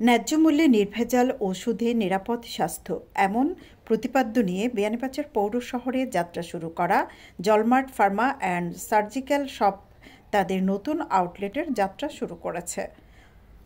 ন্যায্য মূল্যে নির্ভেজাল ওষুধে নিরাপদ স্বাস্থ্য এমন প্রতিপাদ্য নিয়ে বিয়ানীবাজার পৌর শহরে যাত্রা শুরু করা জলমার্ট ফার্মা অ্যান্ড সার্জিক্যাল শপ তাদের নতুন আউটলেটের যাত্রা শুরু করেছে।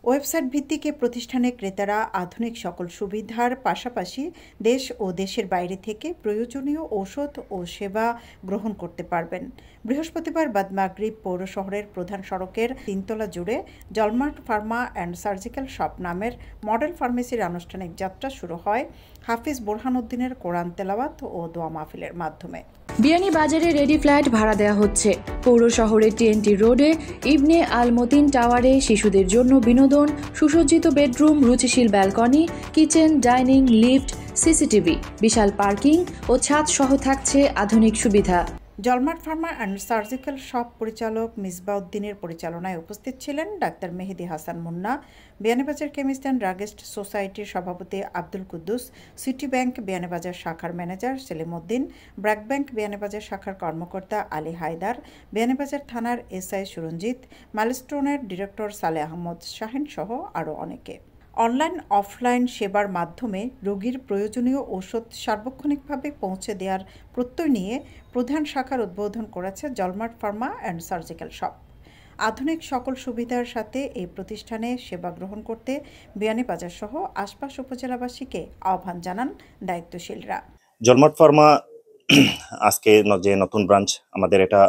ওয়েবসাইট ভিত্তিক এ প্রতিষ্ঠানে ক্রেতারা আধুনিক সকল সুবিধার পাশাপাশি দেশ ও দেশের বাইরে থেকে প্রয়োজনীয় ঔষধ ও সেবা গ্রহণ করতে পারবেন। বৃহস্পতিবার বাদ মাগরিব পৌর শহরের প্রধান সড়কের ৩ তলা জুড়ে জলমার্ট ফার্মা অ্যান্ড সার্জিক্যাল শপ নামের মডেল ফার্মেসির আনুষ্ঠানিক যাত্রা শুরু হয় হাফিজ বোরহানউদ্দিনের কোরআন তেলাওয়াত ও দোয়া মাহফিলের মাধ্যমে। বিয়ানীবাজারে রেডি ফ্ল্যাট ভাড়া দেওয়া হচ্ছে। পৌর শহরের টিএনটি রোডে ইবনে আল মতিন টাওয়ারে শিশুদের জন্য বিনোদন, সুসজ্জিত বেডরুম, রুচিশীল balcony, kitchen, dining, lift, CCTV, বিশাল পার্কিং ও ছাদ সহ থাকছে আধুনিক সুবিধা। Jalmart pharma and surgical shop পরিচালক মিসবাউদ্দিনের পরিচালনায় উপস্থিত ছিলেন ডাক্তার Mehedi Hasan Munna, Beanibazar chemist and druggist সোসাইটির সভাপতি আব্দুল কুদ্দুস, সিটি ব্যাংক বিয়ানীবাজার শাখার manager Selim Uddin, BRAC Bank Beanibazar শাখার কর্মকর্তা আলী হায়দার, বিয়ানীবাজার থানার এসআই সুরঞ্জিত, মাইলস্টোনের ডিরেক্টর সালে আহমদ শাহিন সহ আরও অনেকে। অনলাইন অফলাইন সেবার মাধ্যমে রোগীর প্রয়োজনীয় ওষুধ সার্বক্ষণিকভাবে পৌঁছে দেওয়ার প্রত্যয় নিয়ে প্রধান শাখার উদ্বোধন করেছে জলমার্ট ফার্মা অ্যান্ড সার্জিক্যাল শপ। আধুনিক সকল সুবিধার সাথে এই প্রতিষ্ঠানে সেবা গ্রহণ করতে বিয়ানীবাজার সহ আশপাশ উপজেলাবাসীকে আহ্বান জানান দায়িত্বশীলরা। জলমার্ট ফার্মা আজকে যে নতুন ব্রাঞ্চ আমাদের এটা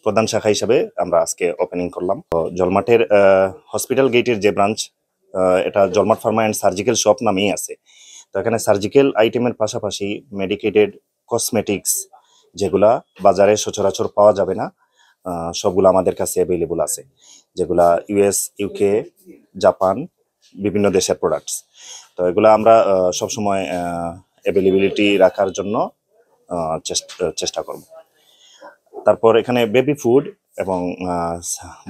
প্রধান শাখা হিসেবে আমরা আজকে ওপেনিং করলাম। জলমার্টের হসপিটাল গেটের যে ব্রাঞ্চ এটা জলমার্ট ফার্মা অ্যান্ড সার্জিক্যাল শপ নামেই আছে। তো এখানে সার্জিক্যাল আইটেমের পাশাপাশি মেডিকেটেড কসমেটিক্স যেগুলা বাজারে সচরাচর পাওয়া যাবে না সবগুলো আমাদের কাছে অ্যাভেলেবল আছে, যেগুলা ইউএস, ইউকে, জাপান, বিভিন্ন দেশের প্রোডাক্টস। তো এগুলা আমরা সবসময় অ্যাভেলেবিলিটি রাখার জন্য চেষ্টা করব। তারপর এখানে বেবি ফুড এবং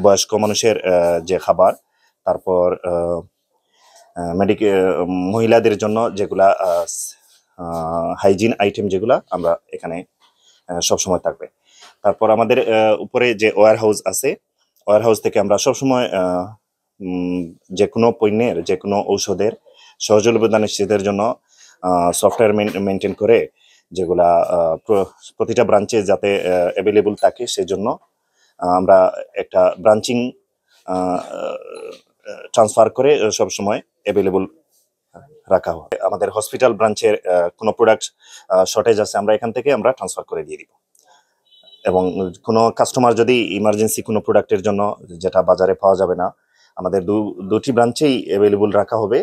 বয়স্ক মানুষের যে খাবার, তারপর মহিলাদের জন্য যেগুলা হাইজিন আইটেম যেগুলা আমরা এখানে সবসময় থাকবে। তারপর আমাদের উপরে যে ওয়্যার হাউস আছে, ওয়্যার হাউস থেকে আমরা সবসময় যে কোনো পণ্যের, যে কোনো ঔষধের সহজলভ্যতা নিশ্চিতের জন্য সফটওয়্যার মেনটেন করে যেগুলা প্রতিটা ব্রাঞ্চে যাতে অ্যাভেলেবল থাকে সেজন্য আমরা একটা ব্রাঞ্চিং ট্রান্সফার করে সবসময় অ্যাভেলেবল রাখা হয়। আমাদের হসপিটাল ব্রাঞ্চের কোনো প্রোডাক্ট শর্টেজ আছে, আমরা এখান থেকে আমরা ট্রান্সফার করে দিয়ে দিব। এবং কোনো কাস্টমার যদি ইমার্জেন্সি কোনো প্রোডাক্টের জন্য যেটা বাজারে পাওয়া যাবে না, আমাদের দুটি ব্রাঞ্চেই অ্যাভেলেবল রাখা হবে।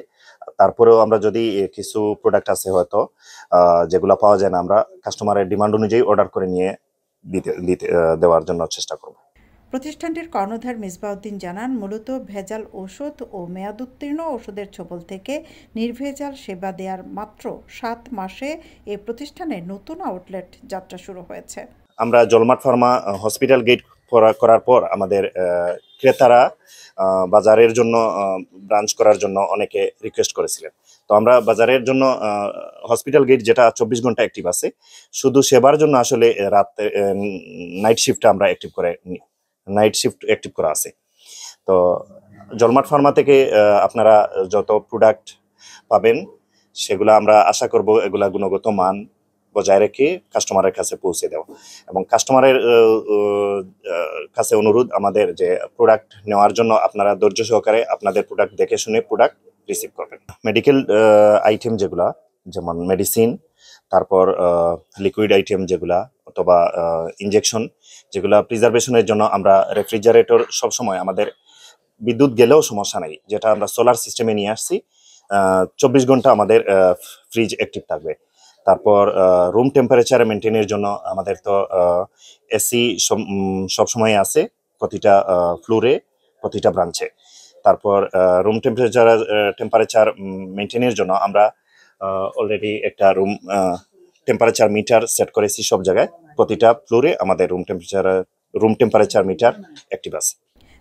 তারপরেও আমরা যদি কিছু প্রোডাক্ট আছে হয়তো যেগুলো পাওয়া যায় না, আমরা কাস্টমারের ডিমান্ড অনুযায়ী অর্ডার করে নিয়ে দেওয়ার জন্য চেষ্টা করব। প্রতিষ্ঠানটির কর্ণধার মিসবাউদ্দিন জানান, মূলত ভেজাল ওষুধ ও মেয়াদোত্তীর্ণ ওষুধের ছোবল থেকে নির্ভেজাল সেবা দেওয়ার মাত্র 7 মাসে এই প্রতিষ্ঠানের নতুন আউটলেট যাত্রা শুরু হয়েছে। আমরা জলমার্ট ফার্মা হসপিটাল গেট করার পর আমাদের ক্রেতারা বাজারের জন্য ব্রাঞ্চ করার জন্য অনেকে রিকোয়েস্ট করেছিলেন। তো আমরা বাজারের জন্য হসপিটাল গেট যেটা 24 ঘন্টা অ্যাক্টিভ আছে, শুধু সেবার জন্য আসলে রাতে নাইট শিফটে আমরা নাইট শিফট অ্যাক্টিভ করা আছে। তো জলমার্ট ফার্মা থেকে আপনারা যত প্রোডাক্ট পাবেন সেগুলো আমরা আশা করব এগুলা গুণগত মান বজায় রেখে কাস্টমারের কাছে পৌঁছে দেওয়া। এবং কাস্টমারের কাছে অনুরোধ আমাদের যে প্রোডাক্ট নেওয়ার জন্য আপনারা ধৈর্য সহকারে আপনাদের প্রোডাক্ট দেখে শুনে প্রোডাক্ট রিসিভ করবেন। মেডিকেল আইটেম যেগুলা, যেমন মেডিসিন, তারপর লিকুইড আইটেম যেগুলা অথবা ইনজেকশন যেগুলা প্রিজার্ভেশনের জন্য আমরা রেফ্রিজারেটর সবসময় আমাদের বিদ্যুৎ গেলেও সমস্যা নেই, যেটা আমরা সোলার সিস্টেমে নিয়ে আসছি। 24 ঘন্টা আমাদের ফ্রিজ অ্যাক্টিভ থাকবে। তারপর রুম টেম্পারেচার মেনটেনের জন্য আমাদের তো এসি সবসময় আছে প্রতিটা ফ্লোরে, প্রতিটা ব্রাঞ্চে। তারপর রুম টেম্পারেচার মেনটেনের জন্য আমরা অলরেডি একটা টেম্পারেচার মিটার সেট করেছি সব জায়গায়। প্রতিটা ফ্লোরে আমাদের রুম টেম্পারেচার মিটার অ্যাক্টিভ আছে।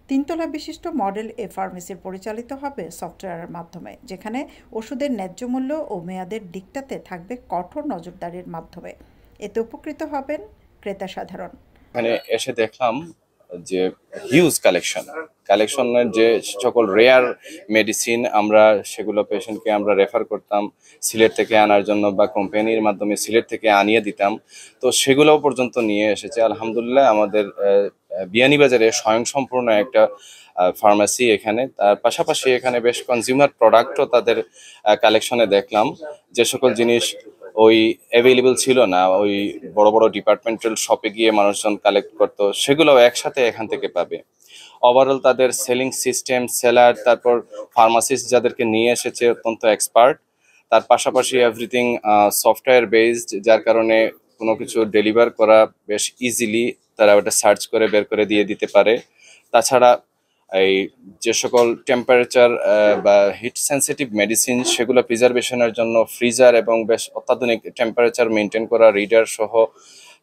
3 তলা বিশিষ্ট মডেল এ ফার্মেসির পরিচালিত হবে সফটওয়্যারের মাধ্যমে, যেখানে ওষুধের ন্যায্য মূল্য ও মেয়াদের দিকটাতে থাকবে কঠোর নজরদারির মাধ্যমে। এতে উপকৃত হবেন ক্রেতা সাধারণ। এখানে এসে দেখলাম যে হিউজ কালেকশনের যে সকল রেয়ার মেডিসিন আমরা সেগুলো পেশেন্টকে আমরা রেফার করতাম সিলেট থেকে আনার জন্য বা কোম্পানির মাধ্যমে সিলেট থেকে আনিয়ে দিতাম। তো সেগুলোও পর্যন্ত নিয়ে এসেছে আলহামদুলিল্লাহ। আমাদের বিয়ানীবাজারে স্বয়ংসম্পূর্ণ একটা ফার্মেসি এখানে। তার পাশাপাশি এখানে বেশ কনজিউমার প্রোডাক্টও তাদের কালেকশনে দেখলাম, যে সকল জিনিস ওই অ্যাভেলেবল ছিল না ওই বড় বড় ডিপার্টমেন্টাল শপে গিয়ে মানুষজন কালেক্ট করতো, সেগুলো একসাথে এখান থেকে পাবে। ওভারঅল তাদের সেলিং সিস্টেম, সেলার, তারপর ফার্মাসিস্ট যাদেরকে নিয়ে এসেছে অত্যন্ত এক্সপার্ট। তার পাশাপাশি এভরিথিং সফটওয়্যার বেসড, যার কারণে কোনো কিছু ডেলিভার করা বেশ ইজিলি তারা ওটা সার্চ করে বের করে দিয়ে দিতে পারে। তাছাড়া এই যে সকল টেম্পারেচার বা হিট সেন্সিটিভ মেডিসিন সেগুলো প্রিজার্ভেশনের জন্য ফ্রিজার এবং বেশ অত্যাধুনিক টেম্পারেচার মেনটেন করা রিডার সহ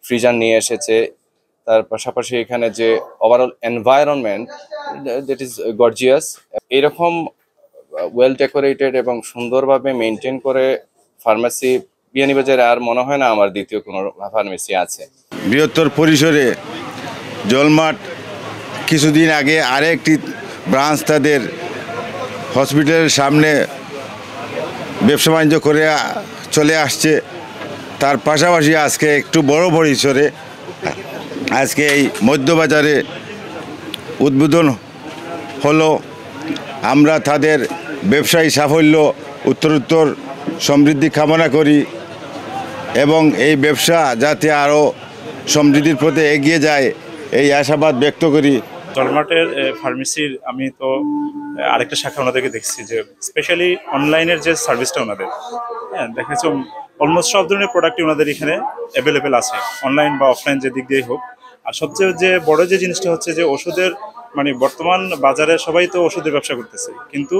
ফ্রিজার নিয়ে এসেছে। তার পাশাপাশি এখানে যে overall environment that is gorgeous, এরকম ওয়েল ডেকোরেটেড এবং সুন্দরভাবে মেনটেন করে ফার্মেসি বিয়ানীবাজারে আর মনে হয় না আমার দ্বিতীয় কোনো ফার্মেসি আছে। বৃহত্তর পরিসরে জলমাট কিছুদিন আগে আরেকটি ব্রাঞ্চ তাদের হসপিটালের সামনে ব্যবসা বাণিজ্য করে চলে আসছে। তার পাশাপাশি আজকে একটু বড় পরিসরে আজকে এই মধ্যবাজারে উদ্বোধন হলো। আমরা তাদের ব্যবসায়ী সাফল্য উত্তরোত্তর সমৃদ্ধি কামনা করি এবং এই ব্যবসা যাতে আরও সমৃদ্ধির পথে এগিয়ে যায় এই আশাবাদ ব্যক্ত করি। জলমার্টের ফার্মেসির আমি তো আরেকটা শাখা ওনাদেরকে দেখছি, যে স্পেশালি অনলাইনের যে সার্ভিসটা ওনাদের, হ্যাঁ দেখা যাচ্ছে অলমোস্ট সব ধরনের প্রোডাক্টই ওনাদের এখানে অ্যাভেলেবেল আছে, অনলাইন বা অফলাইন যে দিক দিয়েই হোক। আর সবচেয়ে যে বড় যে জিনিসটা হচ্ছে যে ওষুধের মানে বর্তমান বাজারে সবাই তো ওষুধের ব্যবসা করতেছে, কিন্তু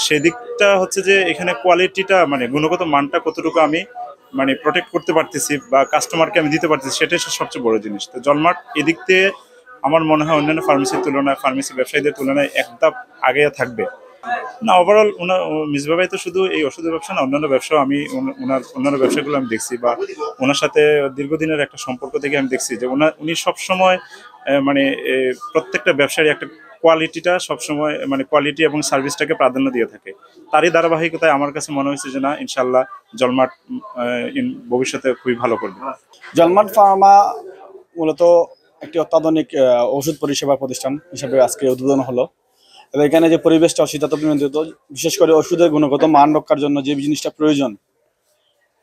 সেদিকটা হচ্ছে যে এখানে কোয়ালিটিটা মানে গুণগত মানটা কতটুকু আমি মানে প্রোটেক্ট করতে পারতেছি বা কাস্টমারকে আমি দিতে পারতেছি, সেটাই সবচেয়ে বড় জিনিস। তো জলমার্ট এদিক দিয়ে আমার মনে হয় অন্যান্য ফার্মেসির তুলনায়, ফার্মেসি ব্যবসায়ীদের তুলনায় এক ধাপ আগে থাকবে না। ওভারঅল মিসবা ভাই তো শুধু এই ওষুধের ব্যবসা না, অন্যান্য ব্যবসাও আমি ওনার অন্যান্য ব্যবসাগুলো আমি দেখছি বা ওনার সাথে দীর্ঘদিনের একটা সম্পর্ক থেকে আমি দেখছি যে উনি সবসময় মানে প্রত্যেকটা ব্যবসায়ী একটা কোয়ালিটিটা সবসময় মানে কোয়ালিটি এবং সার্ভিসটাকে প্রাধান্য দিয়ে থাকে। তারই ধারাবাহিকতায় আমার কাছে মনে হয়েছে যে না, ইনশাল্লাহ জলমার্ট ভবিষ্যতে খুবই ভালো করবে। জলমার্ট ফার্মা মূলত একটি অত্যাধুনিক ওষুধ পরিষেবা প্রতিষ্ঠান হিসেবে আজকে উদ্বোধন হলো। এবং এখানে যে পরিবেশটা শীতাতপনিয়ন্ত্রিত, বিশেষ করে ওষুধের গুণগত মান রক্ষার জন্য যে জিনিসটা প্রয়োজন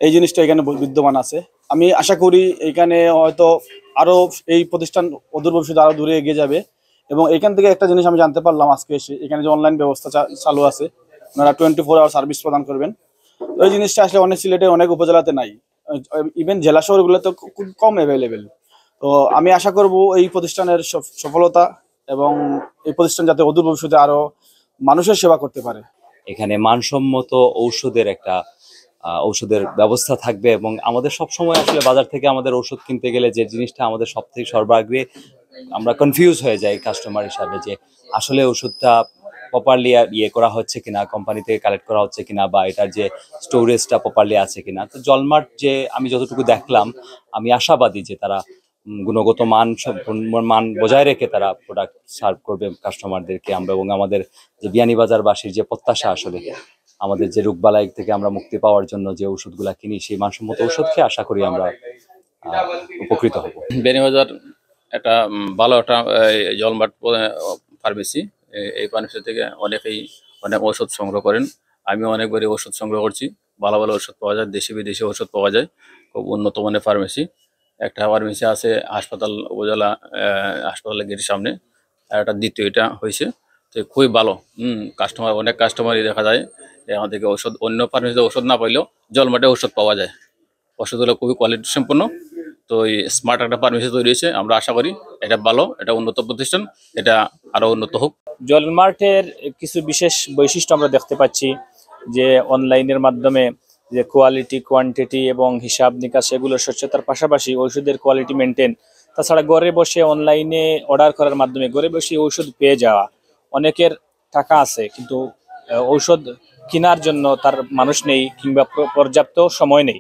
এই জিনিসটা এখানে বিদ্যমান আছে। আমি আশা করি এখানে হয়তো আরও এই প্রতিষ্ঠান অদূর ভবিষ্যতে আরও দূরে এগিয়ে যাবে। এবং এখান থেকে একটা জিনিস আমি জানতে পারলাম আজকে এসে, এখানে যে অনলাইন ব্যবস্থা চালু আছে, ওনারা 24 আওয়ার সার্ভিস প্রদান করবেন। ওই জিনিসটা আসলে অনেক সিলেটে অনেক উপজেলাতে নাই, ইভেন জেলা শহরগুলোতে খুব কম অ্যাভেলেবেল। তো আমি আশা করব এই প্রতিষ্ঠানের সফলতা এবং এই প্রতিষ্ঠান যাতে অদূর ভবিষ্যতে আরো মানুষের সেবা করতে পারে। এখানে মানসম্মত ঔষধের ব্যবস্থা থাকবে এবং আমাদের সব সময় আসলে বাজার থেকে আমাদের ঔষধ কিনতে গেলে যে জিনিসটা আমাদের সব থেকে সর্বাগ্রে আমরা কনফিউজ হয়ে যাই কাস্টমার হিসাবে, যে আসলে ওষুধটা প্রপারলি করা হচ্ছে কিনা, কোম্পানি থেকে কালেক্ট করা হচ্ছে কিনা, বা এটার যে স্টোরেজটা প্রপারলি আছে কিনা। তো জলমার্ট যে আমি যতটুকু দেখলাম, আমি আশাবাদী যে তারা গুণগত মান বজায় রেখে তারা প্রোডাক্ট সার্ভ করবে কাস্টমারদেরকে। আমরা এবং আমাদের যে বিয়ানীবাজারবাসীর যে প্রত্যাশা, আসলে আমাদের যে রোগবালাই থেকে আমরা মুক্তি পাওয়ার জন্য যে ওষুধগুলা কিনি, সেই মানসম্মত ওষুধকে আশা করি আমরা উপকৃত হব। বিয়ানীবাজার একটা ভালো একটা জলমার্ট ফার্মেসি, এই ফার্মেসি থেকে অনেক ওষুধ সংগ্রহ করেন। আমি অনেকবারই ওষুধ সংগ্রহ করছি, ভালো ভালো ওষুধ পাওয়া যায়, দেশি বিদেশি ওষুধ পাওয়া যায়, খুব উন্নত মানের ফার্মেসি। একটা ফার্মেসি আছে হাসপাতাল উপজেলা হাসপাতালের গেটের সামনে, আর একটা দ্বিতীয়টা হয়েছে, তো খুবই ভালো। অনেক কাস্টমারই দেখা যায় এখান থেকে ওষুধ, অন্য ফার্মেসিতে ওষুধ না পাইলেও জলমার্টে ওষুধ পাওয়া যায়। ওষুধগুলো খুবই কোয়ালিটি সম্পন্ন। তো এই স্মার্ট একটা ফার্মেসি তৈরি হয়েছে, আমরা আশা করি এটা ভালো, এটা উন্নত প্রতিষ্ঠান, এটা আরো উন্নত হোক। জলমার্টের কিছু বিশেষ বৈশিষ্ট্য আমরা দেখতে পাচ্ছি, যে অনলাইনের মাধ্যমে যে কোয়ালিটি, কোয়ান্টিটি এবং হিসাব নিকাশ এগুলো স্বচ্ছতার পাশাপাশি ওষুধের কোয়ালিটি মেনটেন। তাছাড়া ঘরে বসে অনলাইনে অর্ডার করার মাধ্যমে ঘরে বসে ঔষধ পেয়ে যাওয়া। অনেকের টাকা আছে কিন্তু ঔষধ কেনার জন্য তার মানুষ নেই কিংবা পর্যাপ্ত সময় নেই।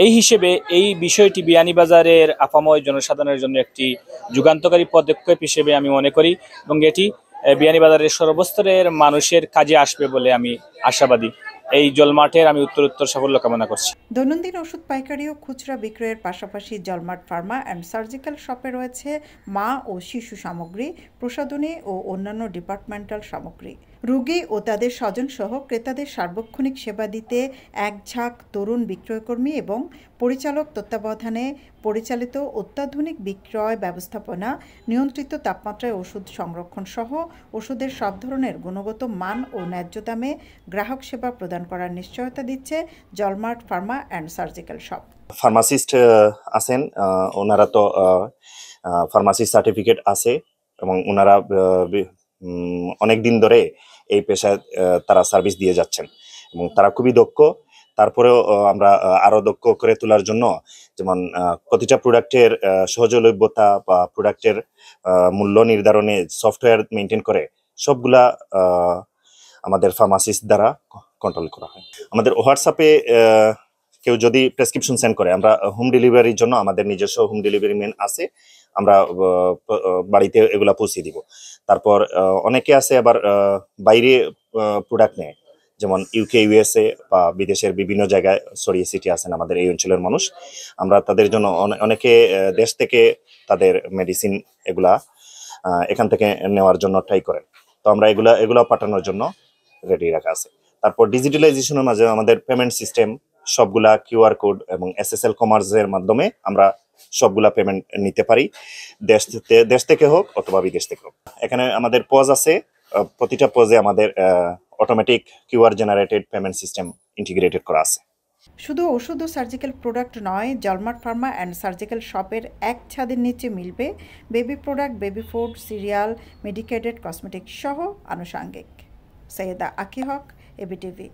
এই হিসেবে এই বিষয়টি বিয়ানীবাজারের আপাময় জনসাধারণের জন্য একটি যুগান্তকারী পদক্ষেপ হিসেবে আমি মনে করি এবং এটি বিয়ানীবাজারের সর্বস্তরের মানুষের কাজে আসবে বলে আমি আশাবাদী। এই জলমার্টের আমি উত্তরোত্তর সাফল্য কামনা করছি। দৈনন্দিন ওষুধ পাইকারি ও খুচরা বিক্রয়ের পাশাপাশি জলমার্ট ফার্মা অ্যান্ড সার্জিক্যাল শপে রয়েছে মা ও শিশু সামগ্রী, প্রসাধনী ও অন্যান্য ডিপার্টমেন্টাল সামগ্রী। রোগী ও তাদের স্বজনসহ ক্রেতাদের সার্বক্ষণিক সেবা দিতে এক ঝাঁক তরুণ বিক্রয়কর্মী এবং পরিচালক তত্ত্বাবধানে পরিচালিত অত্যাধুনিক বিক্রয় ব্যবস্থাপনা, নিয়ন্ত্রিত তাপমাত্রায় ওষুধ সংরক্ষণ সহ ওষুধের সব ধরনের গুণগত মান ও ন্যায্য দামে গ্রাহক সেবা প্রদান করার নিশ্চয়তা দিচ্ছে Jalmart pharma and surgical shop. Pharmacist আছেন, ওনারা তো ফার্মাসি সার্টিফিকেট আছে এবং ওনারা অনেক দিন ধরে এই পেশায় তারা সার্ভিস দিয়ে যাচ্ছেন এবং তারা খুবই দক্ষ। তারপরেও আমরা আরো দক্ষ করে তোলার জন্য যেমন প্রতিটা প্রোডাক্টের সহজলভ্যতা বা প্রোডাক্টের মূল্য নির্ধারণে সফটওয়্যার মেনটেন করে সবগুলা আমাদের ফার্মাসিস্ট দ্বারা কন্ট্রোল করা হয়। আমাদের হোয়াটসঅ্যাপে কেউ যদি প্রেসক্রিপশন সেন্ড করে, আমরা হোম ডেলিভারির জন্য আমাদের নিজস্ব হোম ডেলিভারি ম্যান আছে, আমরা বাড়িতে এগুলা পৌঁছে দিব। তারপর অনেকে আছে আবার বাইরে প্রোডাক্ট নেয়, যেমন ইউকে, ইউএসএ বা বিদেশের বিভিন্ন জায়গায় ছড়িয়ে ছিটিয়ে আছেন আমাদের এই অঞ্চলের মানুষ। আমরা তাদের জন্য অনেকে দেশ থেকে তাদের মেডিসিন এগুলা এখান থেকে নেওয়ার জন্য ট্রাই করেন। তো আমরা এগুলা পাঠানোর জন্য রেডি রাখা আছে। তারপর ডিজিটালাইজেশনের মাঝে আমাদের পেমেন্ট সিস্টেম সবগুলা কিউআর কোড এবং এসএসএল কমার্সের মাধ্যমে আমরা সবগুলা পেমেন্ট নিতে পারি, দেশ থেকে হোক অথবা বিদেশ থেকে হোক। এখানে আমাদের পজ আছে, প্রতিটা পজে আমাদের automatic QR generated payment system integrated করা আছে। শুধু ওষুধ ও সার্জিক্যাল প্রোডাক্ট নয়, জলমার্ট ফার্মা অ্যান্ড সার্জিক্যাল শপের এক ছাদের নিচে মিলবে baby product, baby food, serial, medicated cosmetics সহ আনুষাঙ্গিক। সৈয়দা আকি হক, এবিটিভি।